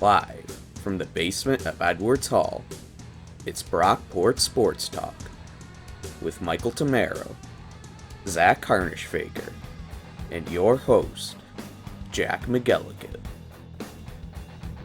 Live from the basement of Edwards Hall, it's Brockport Sports Talk with Michael Tamaro, Zach Harnischfager, and your host, Jack McElligott.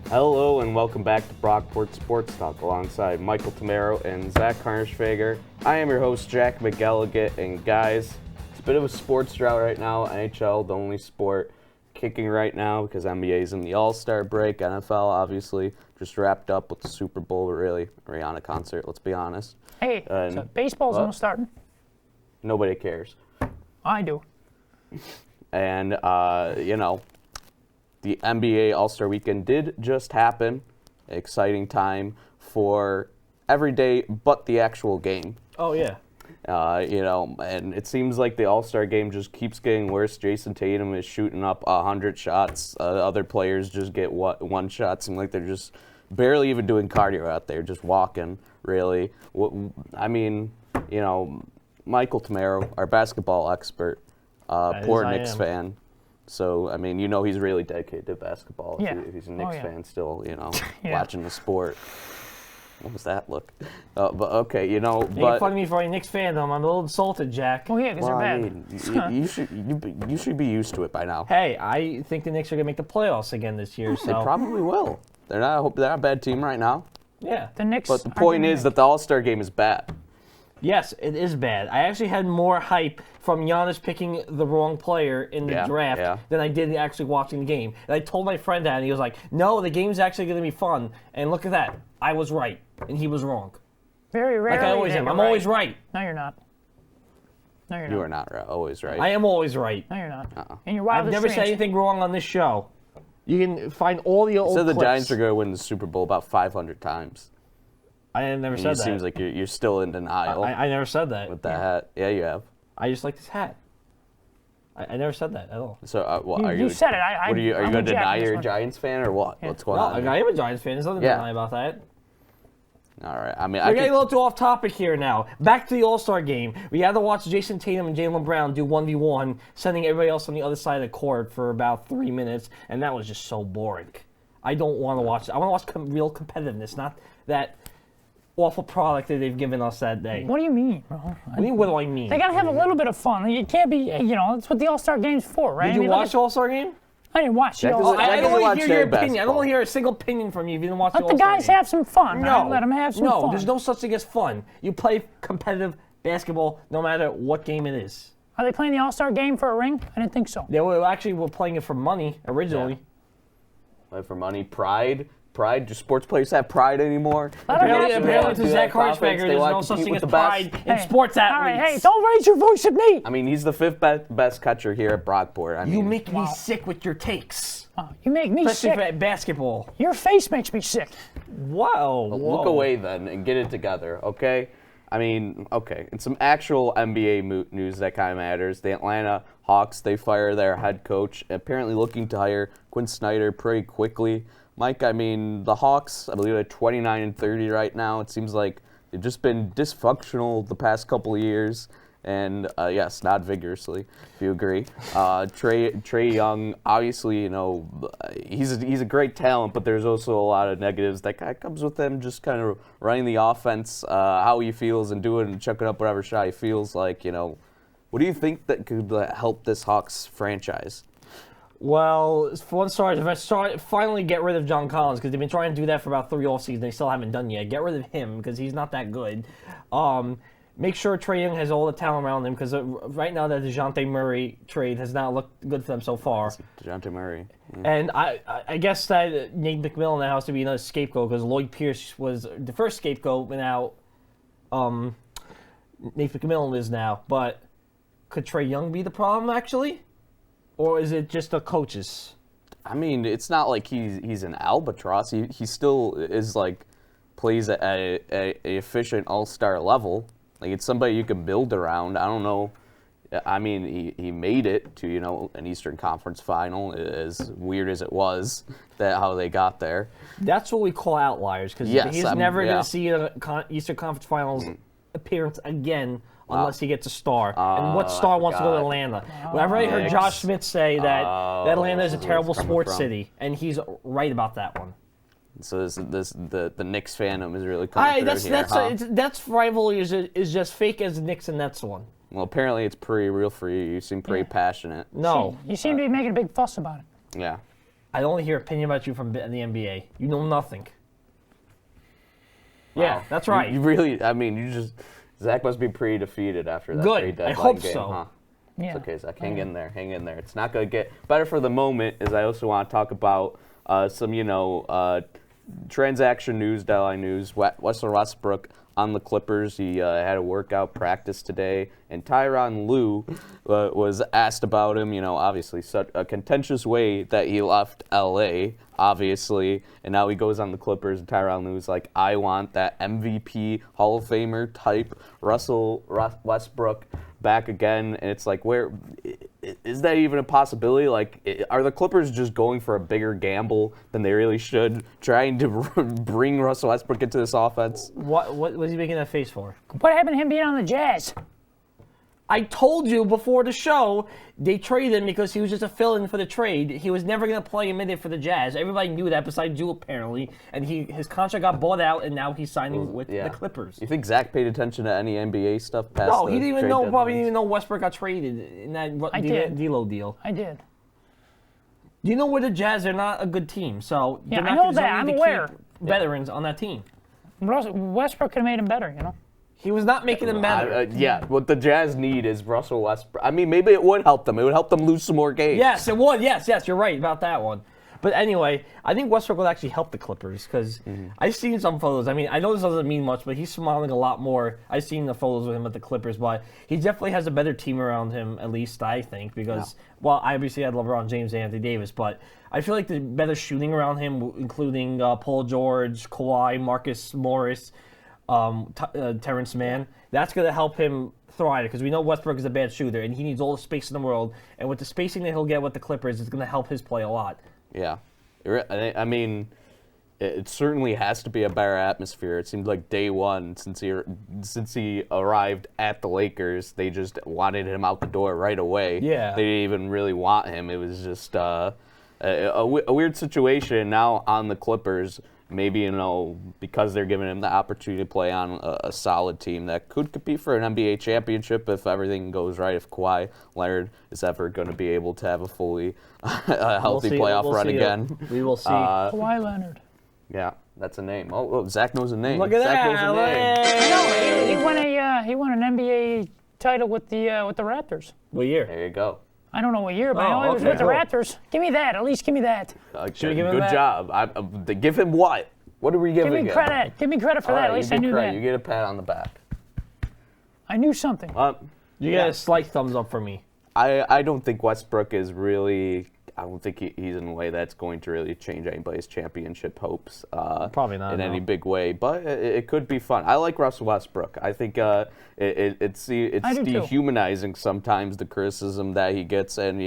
Hello and welcome back to Brockport Sports Talk alongside Michael Tamaro and Zach Harnischfager. I am your host, Jack McElligott, and guys, it's a bit of a sports drought right now. NHL, the only sport kicking right now because NBA is in the All-Star break. NFL, obviously, just wrapped up with the Super Bowl, really. Rihanna concert, let's be honest. Hey, so baseball's almost starting. Nobody cares. I do. And, the NBA All-Star Weekend did just happen. Exciting time for every day but the actual game. Oh, yeah. And it seems like the All-Star game just keeps getting worse. Jason Tatum is shooting up 100 shots. Other players just get one shot. Seem like they're just barely even doing cardio out there, just walking, really. Michael Tamaro, our basketball expert, poor Knicks fan. So, he's really dedicated to basketball. Yeah. He's a Knicks fan still, Yeah. watching the sport. What was that look? But okay, Make fun of me for a Knicks fandom. I'm a little insulted, Jack. Oh, yeah, because they're bad. You should be used to it by now. Hey, I think the Knicks are going to make the playoffs again this year. They probably will. They're not a bad team right now. Yeah. The Knicks. But the point is that the All-Star game is bad. Yes, it is bad. I actually had more hype from Giannis picking the wrong player in the draft than I did actually watching the game. And I told my friend that, and he was like, no, the game's actually going to be fun. And look at that. I was right, and he was wrong. Very rarely. Like I always am. I'm always right. No, you're not. No, you're not. You are not always right. I am always right. No, you're not. Uh-uh. In your I've wildest never dreams. said anything wrong on this show. You can find all the old So the clips. Giants are going to win the Super Bowl about 500 times. I never And said it that. seems like you're still in denial I never said that. with that hat. Yeah, you have. I just like this hat. I never said that at all. So, You are you? said it. What are you? Are you I'm going to with Jack deny on this you're a one. Giants fan or what? Yeah. What's going No, on? I am a Giants fan. There's nothing to deny about that. All right. We're getting a little too off topic here now. Back to the All-Star game. We had to watch Jason Tatum and Jaylen Brown do 1v1, sending everybody else on the other side of the court for about 3 minutes, and that was just so boring. I don't want to watch it. I want to watch real competitiveness, not that awful product that they've given us that day. What do you mean, bro? What do I mean? They got to have a little bit of fun. It can't be, that's what the All-Star game's for, right? Did you watch the All-Star game? I didn't watch it. Jack all. doesn't- I Jack don't doesn't want watch to hear your their opinion. I don't basketball. want to hear a single opinion from you if you didn't watch the Let the All-Star game. guys have some fun, No. right? Let them have some fun. No, there's no such thing as fun. You play competitive basketball no matter what game it is. Are they playing the All-Star game for a ring? I didn't think so. They were playing it for money originally. Play for money, pride. Do sports players have pride anymore? Apparently to Do Zach that profits, Harnischfager, they there's want no to such compete thing with as the best. pride in sports All athletes. right, hey, don't raise your voice at me. He's the fifth best catcher here at Brockport. You make me sick with your takes, Oh, you make me especially sick. for basketball. Your face makes me sick. Whoa. Look away then and get it together, okay? Okay. And some actual NBA news that kind of matters. The Atlanta Hawks, they fire their head coach, apparently looking to hire Quinn Snyder pretty quickly. Mike, the Hawks, I believe they're 29-30 right now. It seems like they've just been dysfunctional the past couple of years. And, yes, not vigorously, if you agree. Trae Young, obviously, he's a great talent, but there's also a lot of negatives that kind of comes with him just kind of running the offense, how he feels and doing and chucking up whatever shot he feels like, What do you think that could help this Hawks franchise? Well, for one start, if I finally get rid of John Collins, because they've been trying to do that for about 3 offseasons, they still haven't done yet. Get rid of him, because he's not that good. Make sure Trae Young has all the talent around him, because right now the DeJounte Murray trade has not looked good for them so far. DeJounte Murray. Yeah. And I guess that Nate McMillan now has to be another scapegoat, because Lloyd Pierce was the first scapegoat, but now Nate McMillan is now. But could Trae Young be the problem, actually? Or is it just the coaches? It's not like he's an albatross. He still is plays at a efficient all-star level. It's somebody you can build around. I don't know. He made it to an Eastern Conference final, as weird as it was how they got there. That's what we call outliers, because he's never going to see an Eastern Conference Finals appearance again unless he gets a star. And what star wants to go to Atlanta? Whenever I heard Josh Smith say that Atlanta is a terrible sports city, and he's right about that one. So the Knicks fandom is really coming through here, huh? That's rivalry is just fake as the Knicks and Nets one. Well, apparently it's pretty real for you. You seem pretty passionate. No. You seem to be making a big fuss about it. Yeah. I only hear opinion about you from the NBA. You know nothing. Yeah, that's right. You really, I mean, Zach must be pretty defeated after that Good. trade deadline I hope game, so. huh? Yeah. It's okay, Zach. Hang in there. It's not going to get better for the moment, as I also want to talk about some, transaction news, deadline news. Russell Westbrook on the Clippers. He had a workout practice today, and Tyronn Lue was asked about him. Obviously, such a contentious way that he left L.A., obviously, and now he goes on the Clippers, and Tyronn Lue's like, I want that MVP Hall of Famer type Russell Westbrook back again. And it's like, where is that even a possibility? Like, are the Clippers just going for a bigger gamble than they really should, trying to bring Russell Westbrook into this offense? What was he making that face for? What happened to him being on the Jazz? I told you before the show they traded him because he was just a fill-in for the trade. He was never going to play a minute for the Jazz. Everybody knew that besides you, apparently. And his contract got bought out, and now he's signing with the Clippers. You think Zach paid attention to any NBA stuff past No, the he didn't even trade know. deadlines? Probably didn't even know Westbrook got traded in that D'Lo deal. I did. You know, with the Jazz, they're not a good team, so Yeah, they're I not know that. I'm to aware. keep veterans on that team. Westbrook could have made him better, He was not making them better. What the Jazz need is Russell Westbrook. I mean, maybe it would help them. It would help them lose some more games. Yes, it would. Yes, you're right about that one. But anyway, I think Westbrook will actually help the Clippers because I've seen some photos. I mean, I know this doesn't mean much, but he's smiling a lot more. I've seen the photos with him at the Clippers, but he definitely has a better team around him, at least I think, because, well, I obviously had LeBron James and Anthony Davis, but I feel like the better shooting around him, including Paul George, Kawhi, Marcus Morris, Terrence Mann, that's going to help him thrive because we know Westbrook is a bad shooter and he needs all the space in the world. And with the spacing that he'll get with the Clippers, it's going to help his play a lot. Yeah. I mean, it certainly has to be a better atmosphere. It seemed like day one since he arrived at the Lakers, they just wanted him out the door right away. Yeah. They didn't even really want him. It was just a weird situation now on the Clippers. Maybe, because they're giving him the opportunity to play on a solid team that could compete for an NBA championship if everything goes right, if Kawhi Leonard is ever going to be able to have a fully healthy playoff run again. We will see. Kawhi Leonard. Yeah, that's a name. Oh, Zach knows a name. Look at Zach that. knows a name. No, he won an NBA title with the Raptors. What year? There you go. I don't know what year, but I Oh, know he was okay. with the Raptors. Give me that. At least give me that. Should we give him Good that? job. They give him what? What are we giving him? Give me credit. Give me credit for All that. right, At least you I get knew credit. that. You get a pat on the back. I knew something. You get a slight thumbs up for me. I don't think Westbrook is really. I don't think he's in a way that's going to really change anybody's championship hopes. Probably not, in no. any big way, but it could be fun. I like Russell Westbrook. I think it's I do too. dehumanizing sometimes, the criticism that he gets, and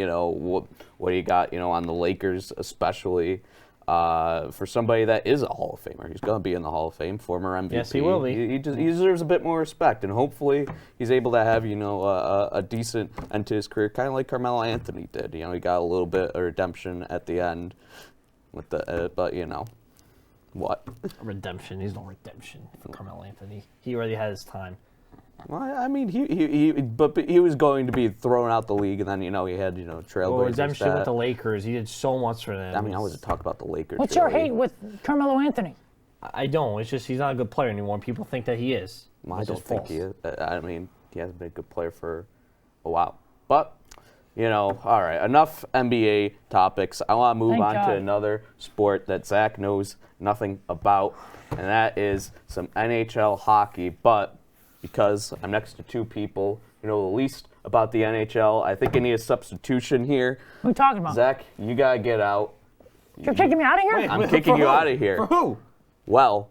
what he got on the Lakers especially. For somebody that is a Hall of Famer, he's going to be in the Hall of Fame, former MVP. Yes, he will be. He deserves a bit more respect, and hopefully he's able to have a decent end to his career, kind of like Carmelo Anthony did. He got a little bit of redemption at the end with the, but what? Redemption. There's no redemption for Carmelo Anthony. He already had his time. Well, I mean, but he was going to be thrown out the league, and then he had Trailblazers. Well, redemption with the Lakers. He did so much for them. I mean, I wasn't talking about the Lakers. What's your really. hate with Carmelo Anthony? I don't. It's just he's not a good player anymore. And people think that he is. Well, I Which don't is think false. he is. I mean, he hasn't been a good player for a while. But, all right, enough NBA topics. I want to move Thank on God. to another sport that Zach knows nothing about, and that is some NHL hockey. But because I'm next to two people who know the least about the NHL, I think I need a substitution here. What are you talking about? Zach, you got to get out. You're kicking me out of here? Wait, I'm for kicking you who? out of here. For who? Well,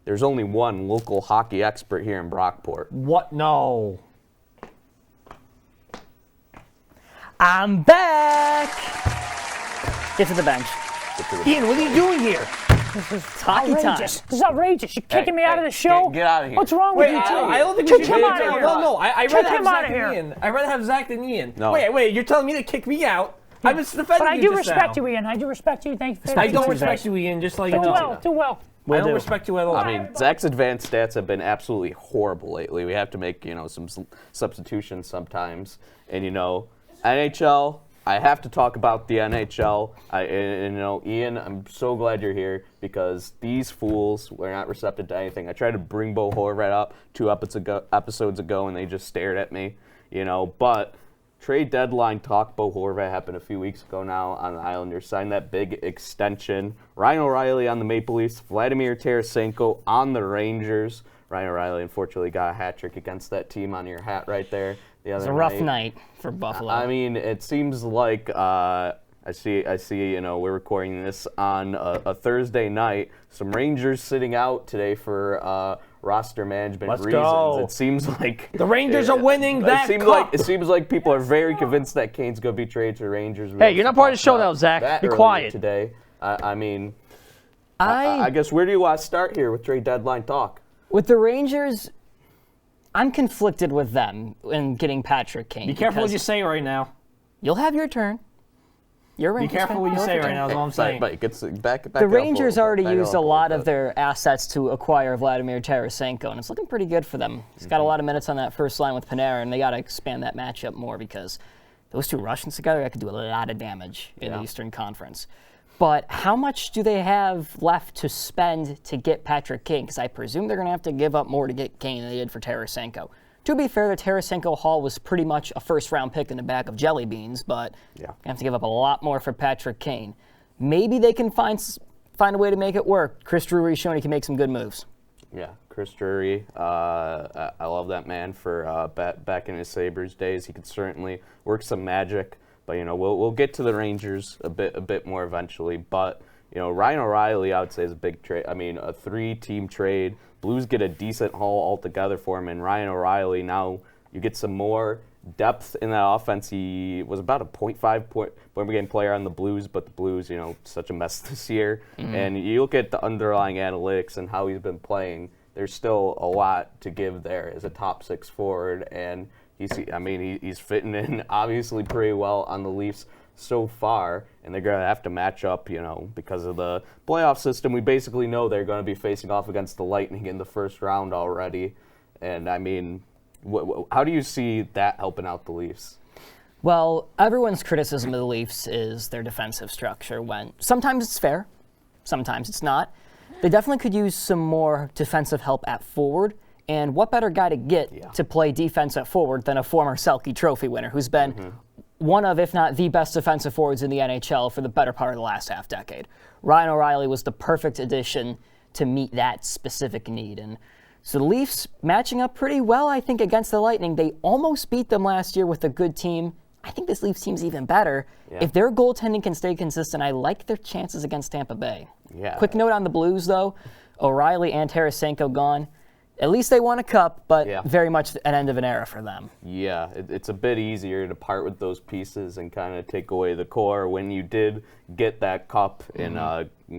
there's only one local hockey expert here in Brockport. What? No. I'm back. Get to the bench. Ian, what are you doing here? It's hockey time. Outrageous. This is outrageous. You're kicking me out of the show? Get out of here. What's wrong Wait, with you two? I don't think Kick we should him get out of into here. it. No, I'd Kick rather have him out Zach of than here. Ian. I'd rather have Zach than Ian. No. Wait, you're telling me to kick me out? I've been defending But I you do just respect now. you, Ian. I do respect you. Thank you. I don't respect you, Ian, just like you Too know. well. Too well. I don't do. respect you at all. I mean, Zach's advanced stats have been absolutely horrible lately. We have to make, some substitutions sometimes. And, NHL, I have to talk about the NHL. Ian, I'm so glad you're here because these fools were not receptive to anything. I tried to bring Bo Horvat up 2 episodes ago, and they just stared at me, But trade deadline talk, Bo Horvat, happened a few weeks ago now on the Islanders. Signed that big extension. Ryan O'Reilly on the Maple Leafs. Vladimir Tarasenko on the Rangers. Ryan O'Reilly, unfortunately, got a hat trick against that team on your hat right there the other It's a rough night for Buffalo. I mean, it seems like I see. We're recording this on a Thursday night. Some Rangers sitting out today for roster management Let's reasons. go. It seems like The Rangers are winning that cup. It seems like people are very convinced that Kane's going to be traded to the Rangers. Hey, you're not part of the show now, Zach. That Be earlier quiet. today. I guess where do you want to start here with trade deadline talk? With the Rangers, I'm conflicted with them in getting Patrick Kane. Be careful what because you say right now. You'll have your turn. You're Be Rangers careful fan. what you You'll say have your right now, turn. is all I'm saying. But back The Rangers already used a lot of their assets to acquire Vladimir Tarasenko, and it's looking pretty good for them. He's got a lot of minutes on that first line with Panarin, and they got to expand that matchup more because those two Russians together, that could do a lot of damage in the Eastern Conference. But how much do they have left to spend to get Patrick Kane? Because I presume they're going to have to give up more to get Kane than they did for Tarasenko. To be fair, the Tarasenko haul was pretty much a first-round pick in the back of jelly beans, but they have to give up a lot more for Patrick Kane. Maybe they can find a way to make it work. Chris Drury's shown he can make some good moves. Yeah, Chris Drury. I love that man for back in his Sabres days. He could certainly work some magic. But we'll get to the Rangers a bit more eventually. But Ryan O'Reilly, I would say, is a big trade. I mean, a 3-team trade. Blues get a decent haul altogether for him, and Ryan O'Reilly, now you get some more depth in that offense. He was about a 0.5 point per game player on the Blues, but the Blues, such a mess this year. Mm-hmm. And you look at the underlying analytics and how he's been playing, there's still a lot to give there as a top 6 forward, and he's fitting in obviously pretty well on the Leafs so far, and they're going to have to match up, because of the playoff system. We basically know they're going to be facing off against the Lightning in the first round already. And, how do you see that helping out the Leafs? Well, everyone's criticism of the Leafs is their defensive structure when sometimes it's fair, sometimes it's not. They definitely could use some more defensive help at forward. And what better guy to get to play defense at forward than a former Selke Trophy winner who's been one of, if not the best defensive forwards in the NHL for the better part of the last half-decade. Ryan O'Reilly was the perfect addition to meet that specific need. And so the Leafs matching up pretty well, I think, against the Lightning. They almost beat them last year with a good team. I think this Leafs team's even better. Yeah. If their goaltending can stay consistent, I like their chances against Tampa Bay. Yeah. Quick note on the Blues, though. O'Reilly and Tarasenko gone. At least they won a cup, but very much an end of an era for them. Yeah, it's a bit easier to part with those pieces and kind of take away the core when you did get that cup in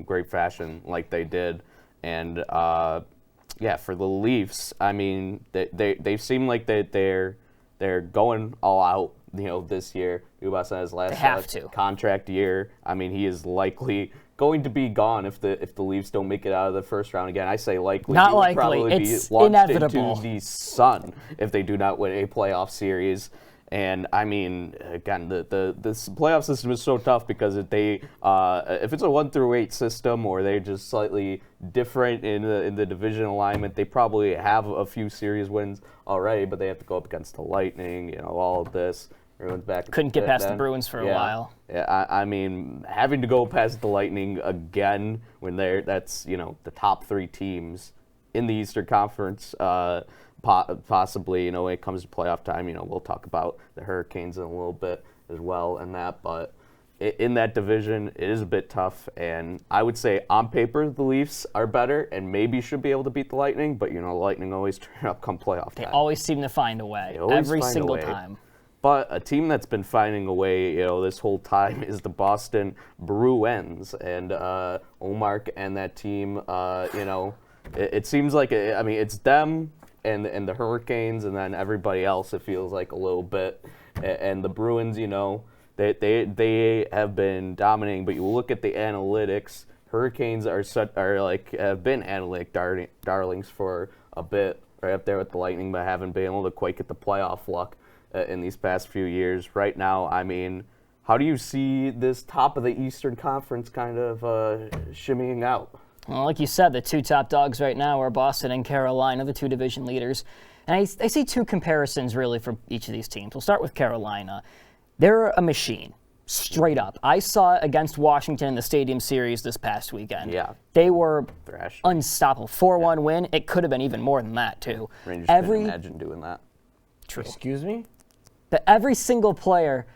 great fashion like they did. And, for the Leafs, they seem like they're going all out, this year. Dubas has last contract year. He is likely going to be gone if the Leafs don't make it out of the first round again. I say likely. Not he would likely. probably It's be launched inevitable. into the sun if they do not win a playoff series. And again, the playoff system is so tough because if it's a 1-8 system or they're just slightly different in the division alignment, they probably have a few series wins already, but they have to go up against the Lightning, all of this. Everyone's back. Couldn't get past the Bruins for a while. Yeah, having to go past the Lightning again when that's the top 3 teams in the Eastern Conference, possibly, when it comes to playoff time, we'll talk about the Hurricanes in a little bit as well and that, but in that division, it is a bit tough, and I would say on paper the Leafs are better and maybe should be able to beat the Lightning, but the Lightning always turn up come playoff time. They always seem to find a way, every single time. But a team that's been finding a way, this whole time is the Boston Bruins, and Omar and that team. It seems like it's them and the Hurricanes, and then everybody else. It feels like a little bit, and the Bruins. They have been dominating, but you look at the analytics. Hurricanes have been analytic darlings for a bit, right up there with the Lightning, but haven't been able to quite get the playoff luck in these past few years. Right now, I mean, how do you see this top of the Eastern Conference kind of shimmying out? Well, like you said, the two top dogs right now are Boston and Carolina, the two division leaders. And I see two comparisons really for each of these teams. We'll start with Carolina. They're a machine, straight up. I saw it against Washington in the Stadium Series this past weekend. Yeah. They were Thrashing. unstoppable. 4-1 win. It could have been even more than that, too. Rangers couldn't imagine doing that. True. Excuse me? But every single player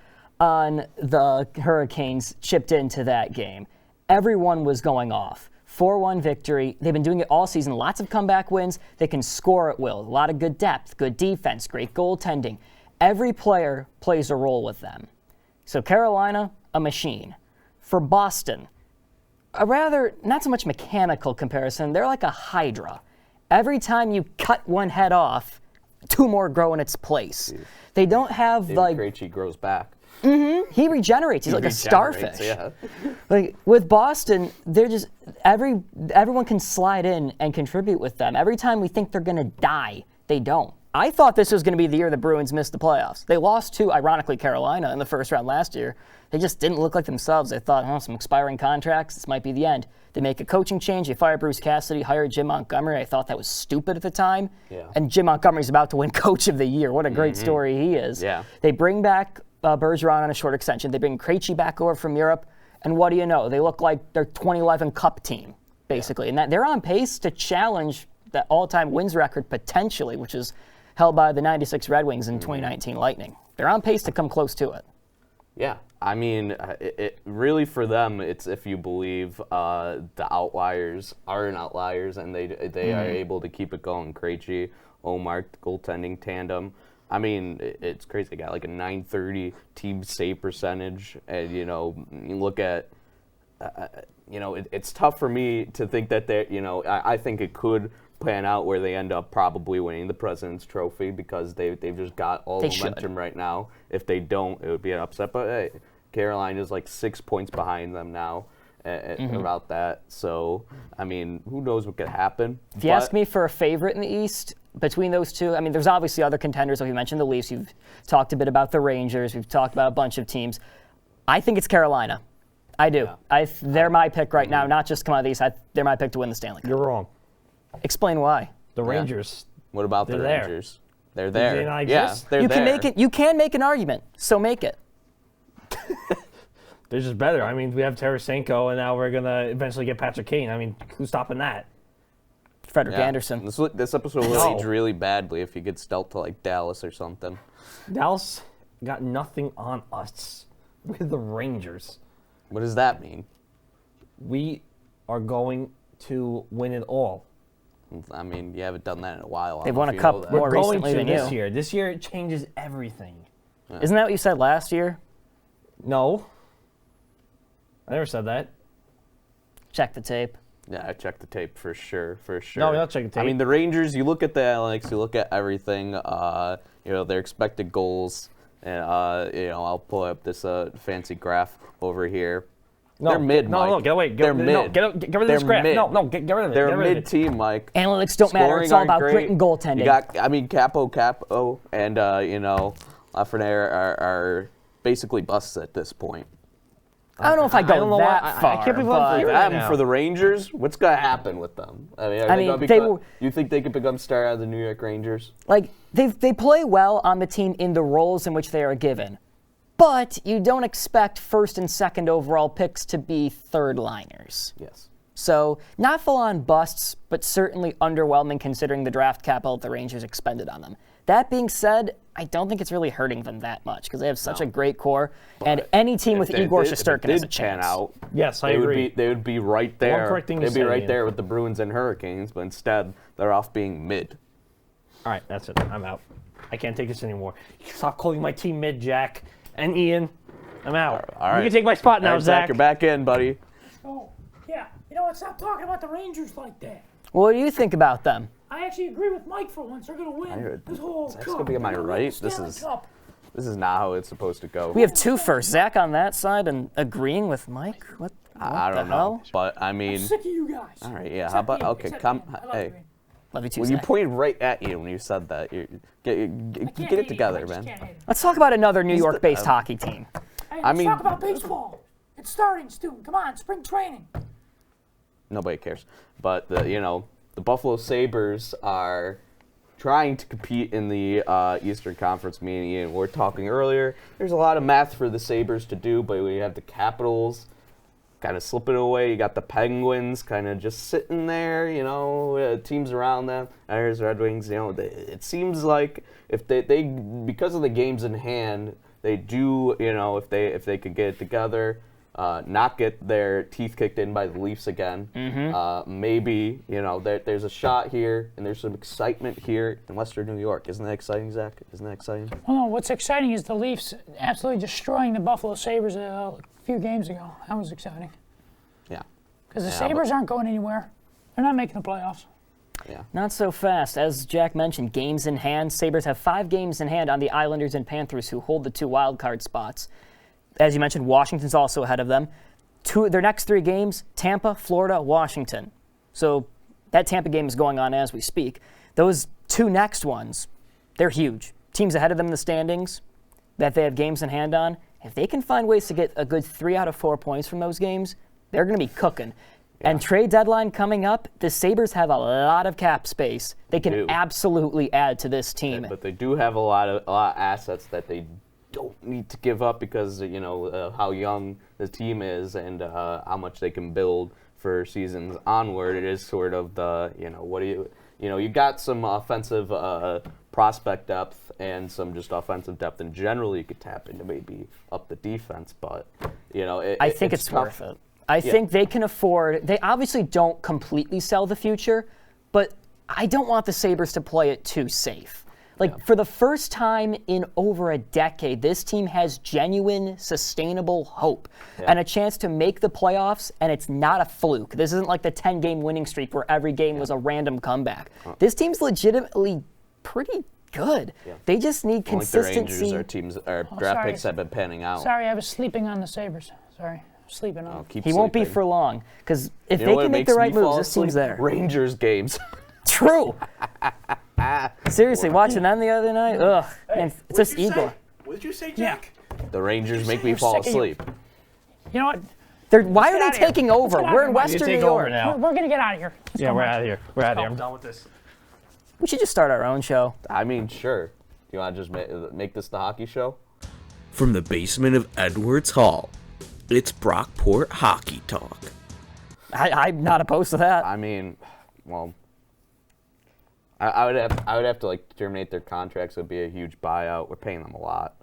on the Hurricanes chipped into that game. Everyone was going off. 4-1 victory. They've been doing it all season. Lots of comeback wins. They can score at will. A lot of good depth, good defense, great goaltending. Every player plays a role with them. So Carolina, a machine. For Boston, a rather not so much mechanical comparison. They're like a hydra. Every time you cut one head off, two more grow in its place. They don't have David Krejci grows back. He regenerates. He's like a starfish. Yeah. Like with Boston, they're just everyone can slide in and contribute with them. Every time we think they're gonna die, they don't. I thought this was gonna be the year the Bruins missed the playoffs. They lost to, ironically, Carolina in the first round last year. They just didn't look like themselves. They thought, some expiring contracts, this might be the end. They make a coaching change. They fire Bruce Cassidy, hire Jim Montgomery. I thought that was stupid at the time. Yeah. And Jim Montgomery's about to win Coach of the Year. What a great story he is. Yeah. They bring back Bergeron on a short extension. They bring Krejci back over from Europe. And what do you know? They look like their 2011 Cup team, basically. And that they're on pace to challenge that all-time wins record potentially, which is held by the 96 Red Wings and 2019 Lightning. They're on pace to come close to it. Yeah, I mean, it really for them, it's if you believe the outliers aren't outliers and they are able to keep it going. Krejci, Omar, goaltending tandem. I mean, it's crazy. They got like a .930 team save percentage, and you look at, it's tough for me to think that they, I think it could pan out where they end up probably winning the President's Trophy because they've just got all the momentum right now. If they don't, it would be an upset. But hey, Carolina's like 6 points behind them now about that. So, I mean, who knows what could happen. If you ask me for a favorite in the East between those two, I mean, there's obviously other contenders. Like you mentioned the Leafs. You've talked a bit about the Rangers. We've talked about a bunch of teams. I think it's Carolina. I do. Yeah. They're my pick right now, not just come out of the East. They're my pick to win the Stanley Cup. You're wrong. Explain why. The Rangers. What about the They're there. Rangers? They're there. Do they not Yeah, exist? they're You there. can make it. You can make an argument. So make it. They're just better. I mean, we have Tarasenko, and now we're going to eventually get Patrick Kane. I mean, who's stopping that? Frederick Yeah. Anderson. This episode will age really badly if he gets dealt to like Dallas or something. Dallas got nothing on us with the Rangers. What does that mean? We are going to win it all. I mean, you haven't done that in a while. They've won a cup more We're going recently to than this you. year. This year it changes everything. Isn't that what you said last year? No. I never said that. Check the tape. Yeah, I checked the tape for sure. No, we don't check the tape. I mean, the Rangers, you look at the analytics, you look at everything, their expected goals, and, I'll pull up this fancy graph over here. No, they're mid, No, Mike. no, get away. They're mid. No, get rid of this They're graph. mid. No, get rid of it. They're Get a rid of mid it. team, Mike. Analytics don't matter. It's all Scoring about aren't grit and great. goaltending. You got, Capo, and, Lafreniere are basically busts at this point. I don't know if I go don't know that why- I far. can't believe I'm but- here. Them now. for the Rangers, what's going to happen with them? I mean, you think they could become star out of the New York Rangers? Like they play well on the team in the roles in which they are given, but you don't expect first and second overall picks to be third liners. Yes. So not full-on busts, but certainly underwhelming considering the draft capital the Rangers expended on them. That being said, I don't think it's really hurting them that much because they have such a great core, and any team with Igor Shesterkin has a chance. Yes, I agree. They would be right there. correct thing to They'd be say, right Ian. there with the Bruins and Hurricanes, but instead they're off being mid. All right, that's it. I'm out. I can't take this anymore. Stop calling my team mid, Jack. And Ian, I'm out. All right. You can take my spot now, All right, Zach. Zach. You're back in, buddy. Oh, yeah. You know what? Stop talking about the Rangers like that. What do you think about them? I actually agree with Mike for once. They're going to win this whole Zach's cup. gonna be on my They're gonna win right. the This Stanley is- Cup. This is not how it's supposed to go. We have two first. Zach on that side and agreeing with Mike. What I the don't know, hell? but I mean, Sick of you guys. all right, yeah. How about okay? Come, hey. Love you too, Well, you Zach. pointed right at you when you said that. Get it together, man. Let's talk about another New York-based hockey team. Hey, I let's mean- talk about baseball. It's starting, Stu. Come on, spring training. Nobody cares. But the Buffalo Sabres are trying to compete in the Eastern Conference. Me and Ian were talking earlier. There's a lot of math for the Sabres to do, but we have the Capitals kind of slipping away. You got the Penguins kind of just sitting there, teams around them. There's Red Wings. It seems like if they because of the games in hand, they do, if they could get it together, not get their teeth kicked in by the Leafs again. Maybe, there's a shot here and there's some excitement here in Western New York. Isn't that exciting, Zach? Isn't that exciting? Well, no, what's exciting is the Leafs absolutely destroying the Buffalo Sabres a few games ago. That was exciting. Yeah. Because the Yeah, Sabres aren't going anywhere. They're not making the playoffs. Yeah. Not so fast. As Jack mentioned, games in hand. Sabres have 5 games in hand on the Islanders and Panthers, who hold the 2 wild card spots. As you mentioned, Washington's also ahead of them. Their next 3 games, Tampa, Florida, Washington. So that Tampa game is going on as we speak. Those 2 next ones, they're huge. Teams ahead of them in the standings that they have games in hand on, if they can find ways to get a good 3 out of 4 points from those games, they're going to be cooking. Yeah. And trade deadline coming up, the Sabres have a lot of cap space. They can absolutely add to this team. But they do have a lot of assets that they don't need to give up because how young the team is and how much they can build for seasons onward. It is sort of the you got some offensive prospect depth and some just offensive depth, and generally you could tap into maybe up the defense. But I think it's worth it. I think they can afford. They obviously don't completely sell the future, but I don't want the Sabres to play it too safe. For the first time in over a decade, this team has genuine, sustainable hope and a chance to make the playoffs, and it's not a fluke. This isn't like the 10-game winning streak where every game was a random comeback. This team's legitimately pretty good. They just need consistency. Like the Rangers, our draft picks have been panning out. Sorry, I was sleeping on the Sabres. Sorry. Sleeping on. He won't be for long, because if they can make the right moves, this team's there. Rangers games. True. Seriously, watching them the other night, ugh, man, it's just ego. What did you say, Jack? The Rangers make me fall asleep. You know what? Why are they taking over? We're in Western New York. now. We're gonna get out of here. Yeah, we're out of here. We're out of here. I'm done with this. We should just start our own show. I mean, sure. You want to just make this the hockey show? From the basement of Edwards Hall, it's Brockport Hockey Talk. I'm not opposed to that. I mean, well, I would have to terminate their contracts. It would be a huge buyout. We're paying them a lot.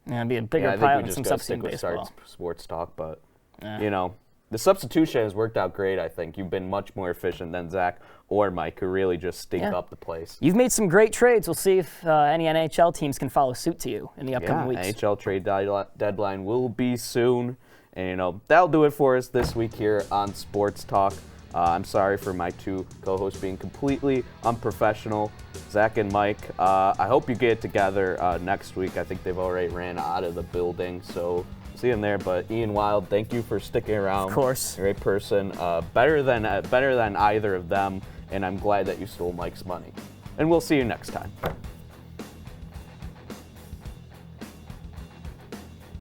Yeah, it'd be a bigger I think pile we than just some gotta substitute stick with baseball. sports talk, but the substitution has worked out great. I think you've been much more efficient than Zach or Mike, who really just stink up the place. You've made some great trades. We'll see if any NHL teams can follow suit to you in the upcoming weeks. NHL trade deadline will be soon. And, that'll do it for us this week here on Sports Talk. I'm sorry for my 2 co-hosts being completely unprofessional, Zach and Mike. I hope you get together next week. I think they've already ran out of the building, so see them there. But Ian Wild, thank you for sticking around. Of course. You're a great person. Better than either of them, and I'm glad that you stole Mike's money. And we'll see you next time.